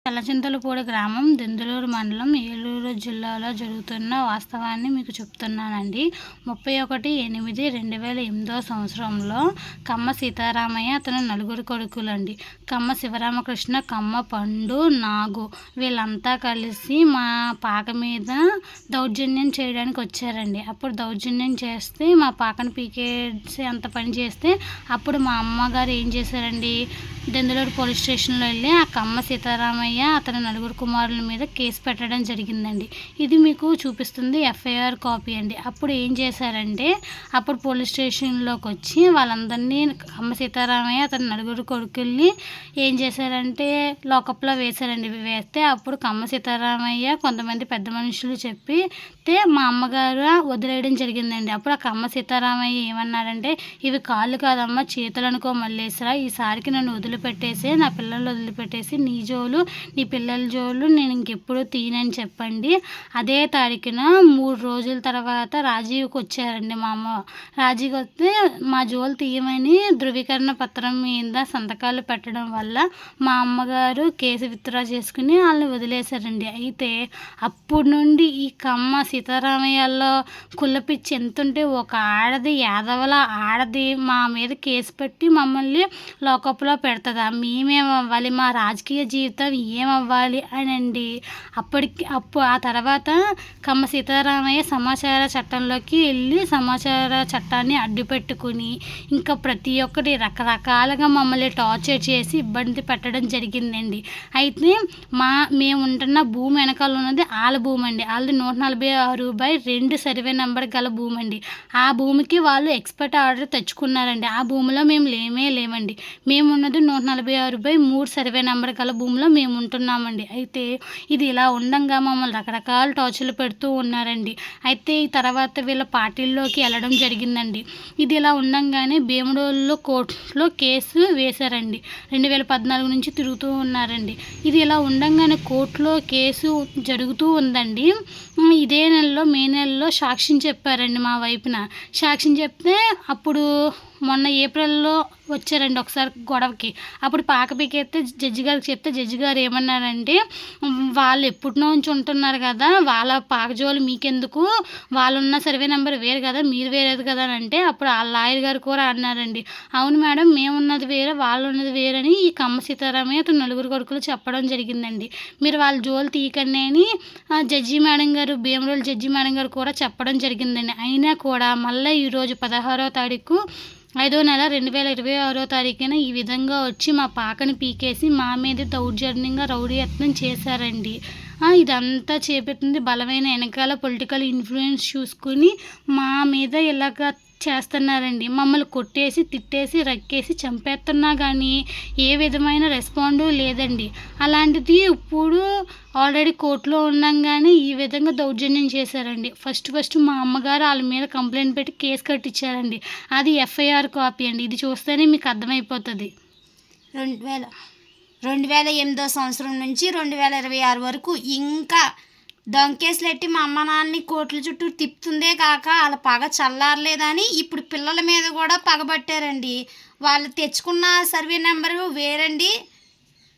చల్లచింతలపూడి గ్రామం, దెందులూరు మండలం, ఏలూరు జిల్లాలో జరుగుతున్న వాస్తవాన్ని మీకు చెప్తున్నానండి. 31/8/2008 సంవత్సరంలో కమ్మ సీతారామయ్య అతను నలుగురు కొడుకులండి. కమ్మ శివరామకృష్ణ, కమ్మ పండు, నాగు వీళ్ళంతా కలిసి మా పాక మీద దౌర్జన్యం చేయడానికి వచ్చారండి. అప్పుడు దౌర్జన్యం చేస్తే మా పాకను పీకేసి అంత పని చేస్తే అప్పుడు మా అమ్మగారు ఏం చేశారండి, దెందులూరు పోలీస్ స్టేషన్లో వెళ్ళి ఆ కమ్మ సీతారామయ్య అతని నలుగురు కుమారుల మీద కేసు పెట్టడం జరిగిందండి. ఇది మీకు చూపిస్తుంది ఎఫ్ఐఆర్ కాపీ అండి. అప్పుడు ఏం చేశారంటే, అప్పుడు పోలీస్ స్టేషన్లోకి వచ్చి వాళ్ళందరినీ కమ్మ సీతారామయ్య అతని నలుగురు కొడుకుల్ని ఏం చేశారంటే లాకప్లో వేశారండి. వేస్తే అప్పుడు కమ్మ సీతారామయ్య కొంతమంది పెద్ద మనుషులు చెప్పితే మా అమ్మగారు వదిలేయడం జరిగిందండి. అప్పుడు ఆ కమ్మ సీతారామయ్య ఏమన్నారంటే, ఇవి కాళ్ళు కాదమ్మా చేతులు అనుకో మల్లేశ్వరా, ఈసారికి నన్ను వదిలిపెట్టేసి నా పిల్లలు వదిలిపెట్టేసి నీ పిల్లల జోలు నేను ఇంకెప్పుడు తీయనని చెప్పండి. అదే తారీఖున 3 రోజుల తర్వాత రాజీవ్కి వచ్చారండి మా అమ్మ. రాజీవ్కి వస్తే మా జోలు తీయమని ధృవీకరణ పత్రం మీద సంతకాలు పెట్టడం వల్ల మా అమ్మగారు కేసు విత్డ్రా చేసుకుని వాళ్ళని వదిలేశారండి. అయితే అప్పుడు నుండి ఈ కమ్మ సీతారామయ్యలో కుళ్ళపిచ్చి ఎంతుంటే ఒక ఆడది యాదవల ఆడది మా మీద కేసు పెట్టి మమ్మల్ని లాకప్లో పెడుతుందా, మేమేమవ్వాలి, మా రాజకీయ జీవితం ఏమవ్వాలి అనండి. ఆ తర్వాత కమ్మ సీతారామయ్య సమాచార చట్టంలోకి వెళ్ళి సమాచార చట్టాన్ని అడ్డుపెట్టుకుని ఇంకా ప్రతి ఒక్కటి రకరకాలుగా మమ్మల్ని టార్చర్ చేసి ఇబ్బంది పెట్టడం జరిగిందండి. అయితే మేము ఉంటున్న భూమి వెనకాల ఉన్నది వాళ్ళ భూమి అండి. వాళ్ళది 146/2 సర్వే నెంబర్ గల భూమి అండి. ఆ భూమికి వాళ్ళు ఎక్స్పర్ట్ ఆర్డర్ తెచ్చుకున్నారండి. ఆ భూమిలో మేము లేమండి. మేము ఉన్నది 146/3 సర్వే నెంబర్ గల భూమిలో మేము ఉంటున్నామండి. అయితే ఇది ఇలా ఉండంగా మమ్మల్ని రకరకాల టార్చర్లు పెడుతూ ఉన్నారండి. అయితే ఈ తర్వాత వీళ్ళ పార్టీల్లోకి వెళ్ళడం జరిగిందండి. ఇది ఇలా ఉండంగానే భీమడోలులో కోర్టులో కేసు వేశారండి. 2014 నుంచి తిరుగుతూ ఉన్నారండి. ఇది ఇలా ఉండంగానే కోర్టులో కేసు జరుగుతూ ఉందండి. ఇదే నెలలో మే నెలలో సాక్ష్యం చెప్పారండి మా వైపున. సాక్ష్యం చెప్తే అప్పుడు మొన్న ఏప్రిల్లో వచ్చారండి ఒకసారి గొడవకి. అప్పుడు పాక పీకెత్తే జడ్జి గారికి చెప్తే జడ్జి గారు ఏమన్నారంటే, వాళ్ళు ఎప్పటి నుంచి ఉంటున్నారు కదా, వాళ్ళ పాక జోలు మీకెందుకు, వాళ్ళున్న సర్వే నెంబర్ వేరు కదా, మీరు వేరేది కదా అని అంటే అప్పుడు ఆ లాయర్ గారు కూడా అన్నారండి, అవును మేడం మేమున్నది వేరే వాళ్ళు ఉన్నది వేరని ఈ కమ్మ సీతారామయ్య అతను నలుగురు కొడుకులు చెప్పడం జరిగిందండి. మీరు వాళ్ళ జోలు తీయకండి అని జడ్జి మేడం గారు, భీమడోలు జడ్జి మేడం గారు కూడా చెప్పడం జరిగిందండి. అయినా కూడా మళ్ళీ ఈరోజు 16వ తారీఖు 5వ నెల 2026వ తారీఖున ఈ విధంగా వచ్చి మా పాకని పీకేసి మా మీద దౌర్జన్యంగా రౌడీయత్నం చేశారండి. ఇదంతా చేపెట్టింది బలమైన వెనకాల పొలిటికల్ ఇన్ఫ్లుయెన్స్ చూసుకుని మా మీద ఇలాగ చేస్తున్నారండి. మమ్మల్ని కొట్టేసి తిట్టేసి రక్కేసి చంపేస్తున్నా కానీ ఏ విధమైన రెస్పాండు లేదండి. అలాంటిది ఇప్పుడు ఆల్రెడీ కోర్టులో ఉన్నాగానే ఈ విధంగా దౌర్జన్యం చేశారండి. ఫస్ట్ మా అమ్మగారు వాళ్ళ మీద కంప్లైంట్ పెట్టి కేసు కట్టించారండి. అది ఎఫ్ఐఆర్ కాపీ అండి. ఇది చూస్తేనే మీకు అర్థమైపోతుంది. 2008 సంవత్సరం నుంచి 2026 వరకు ఇంకా దొంకేసులు ఎట్టి మా అమ్మ నాన్నని కోట్ల చుట్టూ తిప్పుతుందే కాక వాళ్ళ పగ చల్లారలేదని ఇప్పుడు పిల్లల మీద కూడా పగబట్టారండి. వాళ్ళు తెచ్చుకున్న సర్వే నెంబరు వేరండి,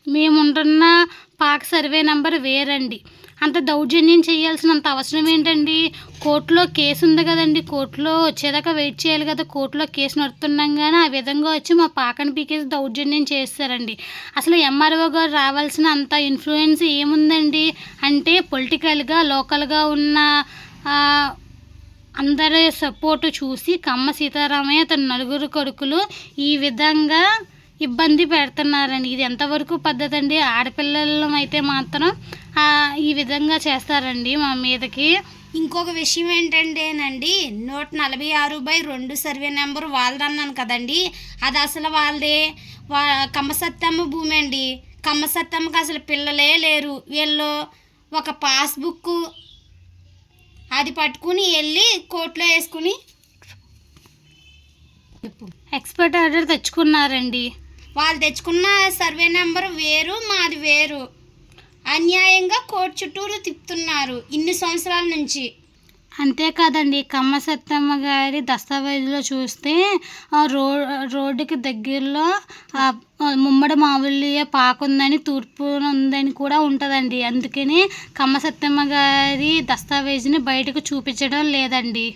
మేముంటున్న పాక సర్వే నెంబర్ వేరండి. అంత దౌర్జన్యం చేయాల్సినంత అవసరం ఏంటండి? కోర్టులో కేసు ఉంది కదండి, కోర్టులో వచ్చేదాకా వెయిట్ చేయాలి కదా. కోర్టులో కేసు నడుతుండగానే ఆ విధంగా వచ్చి మా పాకని పీకేసి దౌర్జన్యం చేస్తారండి. అసలు ఎంఆర్ఓ గారు రావాల్సిన అంత ఇన్ఫ్లుయెన్స్ ఏముందండి అంటే, పొలిటికల్గా లోకల్గా ఉన్న అందరి సపోర్టు చూసి కమ్మ సీతారామయ్య తన నలుగురు కొడుకులు ఈ విధంగా ఇబ్బంది పెడుతున్నారండి. ఇది ఎంతవరకు పద్ధతి అండి? ఆడపిల్లలు అయితే మాత్రం ఈ విధంగా చేస్తారండి మా మీదకి. ఇంకొక విషయం ఏంటంటేనండి, 146/2 సర్వే నెంబర్ వాళ్ళదన్నాను కదండి, అది అసలు వాళ్ళదే. కమ్మసత్తమ్మ భూమి అండి. కమ్మసత్తమ్మకి అసలు పిల్లలే లేరు. వీళ్ళు ఒక పాస్బుక్ అది పట్టుకుని వెళ్ళి కోర్టులో వేసుకుని ఎక్స్పర్ట్ ఆర్డర్ తెచ్చుకున్నారండి. వాళ్ళు తెచ్చుకున్న సర్వే నెంబర్ వేరు, మాది వేరు. అన్యాయంగా కోర్టు చుట్టూరు తిప్పుతున్నారు ఇన్ని సంవత్సరాల నుంచి. అంతేకాదండి కమ్మ సత్తమ్మ గారి దస్తావేజులో చూస్తే రోడ్డుకి దగ్గరలో ముమ్మడి మావుల్య పాక ఉందని తూర్పున ఉందని కూడా ఉంటుందండి. అందుకని కమ్మ సత్తమ్మ గారి దస్తావేజుని బయటకు చూపించడం లేదండి.